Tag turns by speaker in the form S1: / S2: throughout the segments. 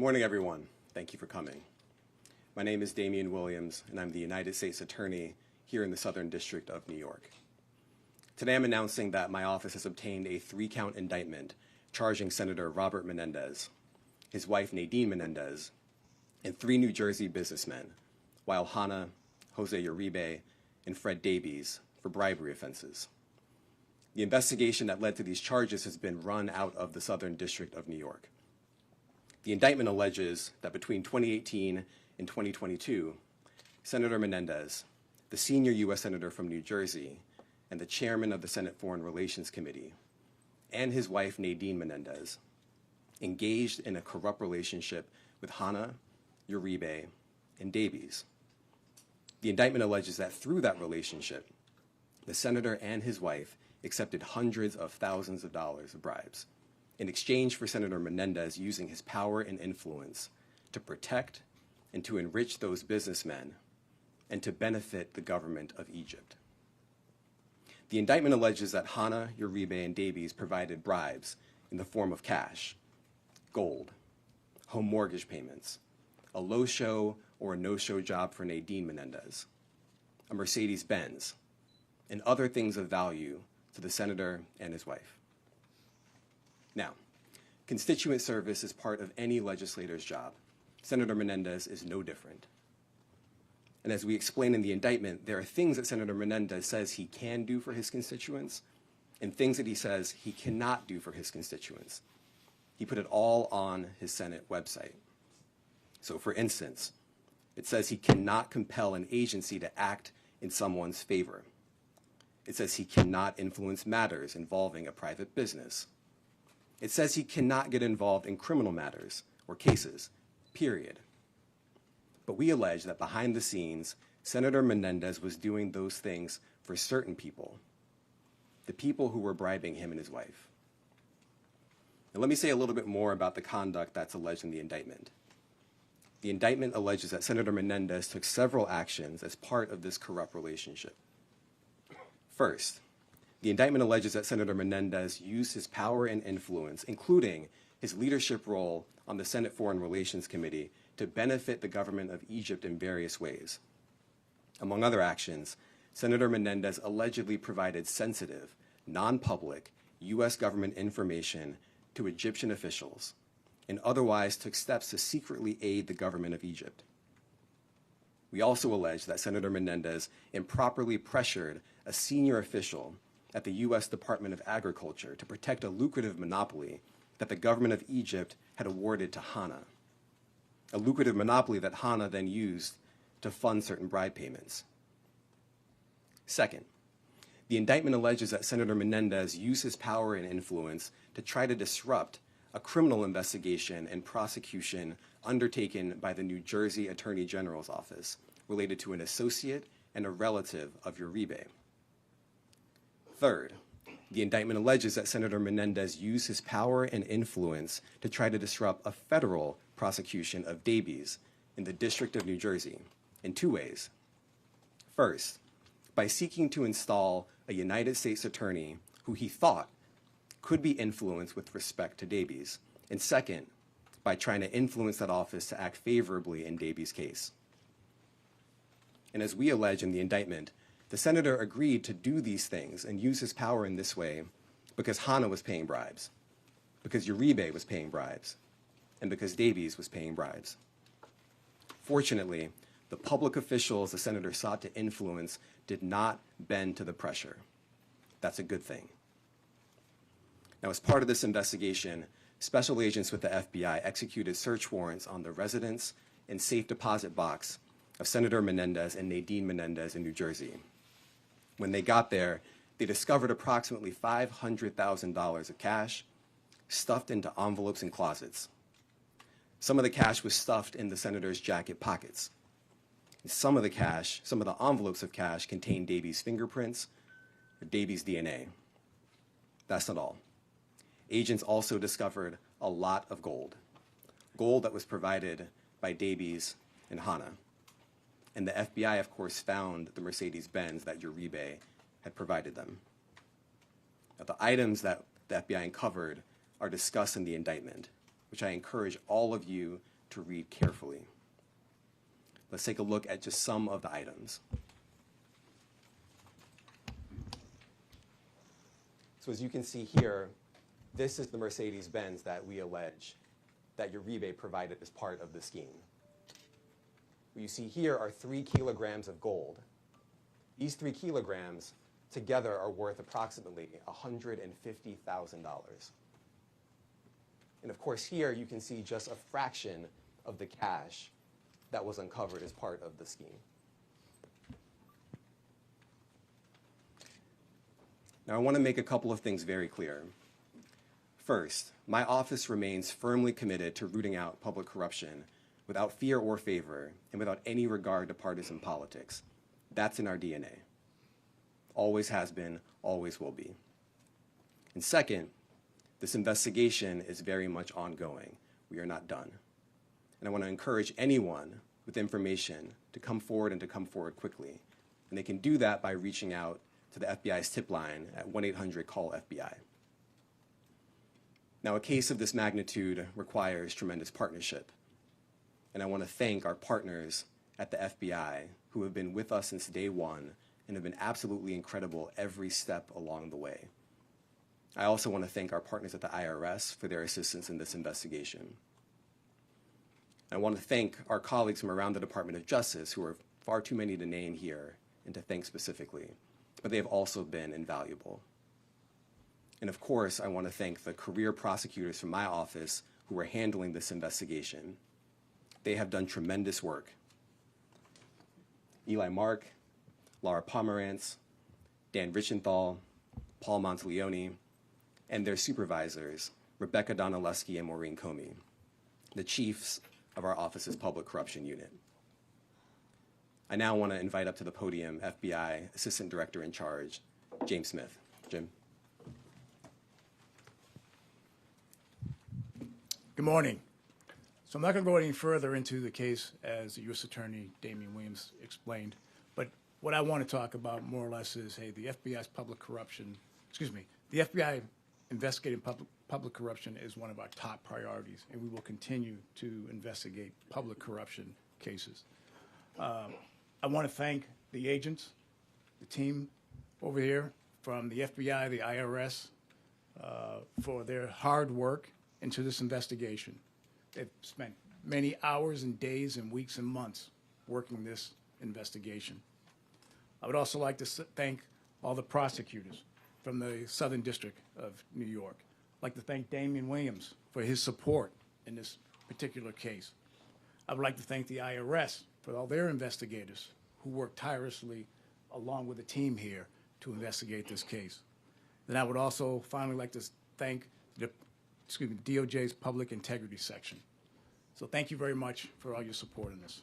S1: morning, everyone. Thank you for coming. My name is Damian Williams, and I'm the United States Attorney here in the Southern District of New York. Today, I'm announcing that my office has obtained a 3-count indictment charging Senator Robert Menendez, his wife Nadine Menendez, and 3 New Jersey businessmen, Wael Hana, Jose Uribe, and Fred Daibes, for bribery offenses. The investigation that led to these charges has been run out of the Southern District of New York. The indictment alleges that between 2018 and 2022, Senator Menendez, the senior U.S. Senator from New Jersey and the chairman of the Senate Foreign Relations Committee, and his wife Nadine Menendez, engaged in a corrupt relationship with Hana, Uribe, and Daibes. The indictment alleges that through that relationship, the senator and his wife accepted hundreds of thousands of dollars of bribes in exchange for Senator Menendez using his power and influence to protect and to enrich those businessmen and to benefit the government of Egypt. The indictment alleges that Hana, Uribe, and Daibes provided bribes in the form of cash, gold, home mortgage payments, a low-show or a no-show job for Nadine Menendez, a Mercedes-Benz, and other things of value to the senator and his wife. Now, constituent service is part of any legislator's job. Senator Menendez is no different. And as we explain in the indictment, there are things that Senator Menendez says he can do for his constituents and things that he says he cannot do for his constituents. He put it all on his Senate website. So for instance, it says he cannot compel an agency to act in someone's favor. It says he cannot influence matters involving a private business. It says he cannot get involved in criminal matters or cases, period. But we allege that behind the scenes, Senator Menendez was doing those things for certain people, the people who were bribing him and his wife. Now let me say a little bit more about the conduct that's alleged in the indictment. The indictment alleges that Senator Menendez took several actions as part of this corrupt relationship. First, the indictment alleges that Senator Menendez used his power and influence, including his leadership role on the Senate Foreign Relations Committee, to benefit the government of Egypt in various ways. Among other actions, Senator Menendez allegedly provided sensitive, non-public U.S. government information to Egyptian officials and otherwise took steps to secretly aid the government of Egypt. We also allege that Senator Menendez improperly pressured a senior official at the U.S. Department of Agriculture to protect a lucrative monopoly that the government of Egypt had awarded to Hana, a lucrative monopoly that Hana then used to fund certain bribe payments. Second, the indictment alleges that Senator Menendez used his power and influence to try to disrupt a criminal investigation and prosecution undertaken by the New Jersey Attorney General's office related to an associate and a relative of Uribe. Third, the indictment alleges that Senator Menendez used his power and influence to try to disrupt a federal prosecution of Daibes in the District of New Jersey in 2 ways. First, by seeking to install a United States attorney who he thought could be influenced with respect to Daibes, and second, by trying to influence that office to act favorably in Daibes' case. And as we allege in the indictment, the senator agreed to do these things and use his power in this way because Hana was paying bribes, because Uribe was paying bribes, and because Daibes was paying bribes. Fortunately, the public officials the senator sought to influence did not bend to the pressure. That's a good thing. Now, as part of this investigation, special agents with the FBI executed search warrants on the residence and safe deposit box of Senator Menendez and Nadine Menendez in New Jersey. When they got there, they discovered approximately $500,000 of cash stuffed into envelopes and closets. Some of the cash was stuffed in the senator's jacket pockets. And some of the envelopes of cash contained Daibes' fingerprints or Daibes' DNA. That's not all. Agents also discovered a lot of gold that was provided by Daibes and Hana. And the FBI, of course, found the Mercedes-Benz that Uribe had provided them. Now, the items that the FBI uncovered are discussed in the indictment, which I encourage all of you to read carefully. Let's take a look at just some of the items. So as you can see here, this is the Mercedes-Benz that we allege that Uribe provided as part of the scheme. What you see here are 3 kilograms of gold. These 3 kilograms together are worth approximately $150,000. And of course here you can see just a fraction of the cash that was uncovered as part of the scheme. Now I want to make a couple of things very clear. First, my office remains firmly committed to rooting out public corruption without fear or favor and without any regard to partisan politics. That's in our DNA. Always has been, always will be. And second, this investigation is very much ongoing. We are not done. And I want to encourage anyone with information to come forward and to come forward quickly. And they can do that by reaching out to the FBI's tip line at 1-800-CALL-FBI. Now, a case of this magnitude requires tremendous partnership. And I want to thank our partners at the FBI who have been with us since day one and have been absolutely incredible every step along the way. I also want to thank our partners at the IRS for their assistance in this investigation. I want to thank our colleagues from around the Department of Justice, who are far too many to name here and to thank specifically, but they have also been invaluable. And of course, I want to thank the career prosecutors from my office who are handling this investigation. They have done tremendous work. Eli Mark, Laura Pomerantz, Dan Richenthal, Paul Monteleone, and their supervisors, Rebecca Donaleski and Maureen Comey, the chiefs of our office's public corruption unit. I now want to invite up to the podium FBI Assistant Director in Charge, James Smith. Jim.
S2: Good morning. So I'm not going to go any further into the case as the U.S. Attorney Damian Williams explained, but what I want to talk about more or less is, hey, the FBI's the FBI investigating public corruption is one of our top priorities, and we will continue to investigate public corruption cases. I want to thank the agents, the team over here from the FBI, the IRS, for their hard work into this investigation. They've spent many hours and days and weeks and months working this investigation. I would also like to thank all the prosecutors from the Southern District of New York. I'd like to thank Damian Williams for his support in this particular case. I would like to thank the IRS for all their investigators who worked tirelessly along with the team here to investigate this case. Then I would also finally like to thank the DOJ's Public Integrity Section. So thank you very much for all your support in this.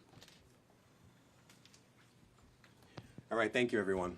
S1: All right, thank you, everyone.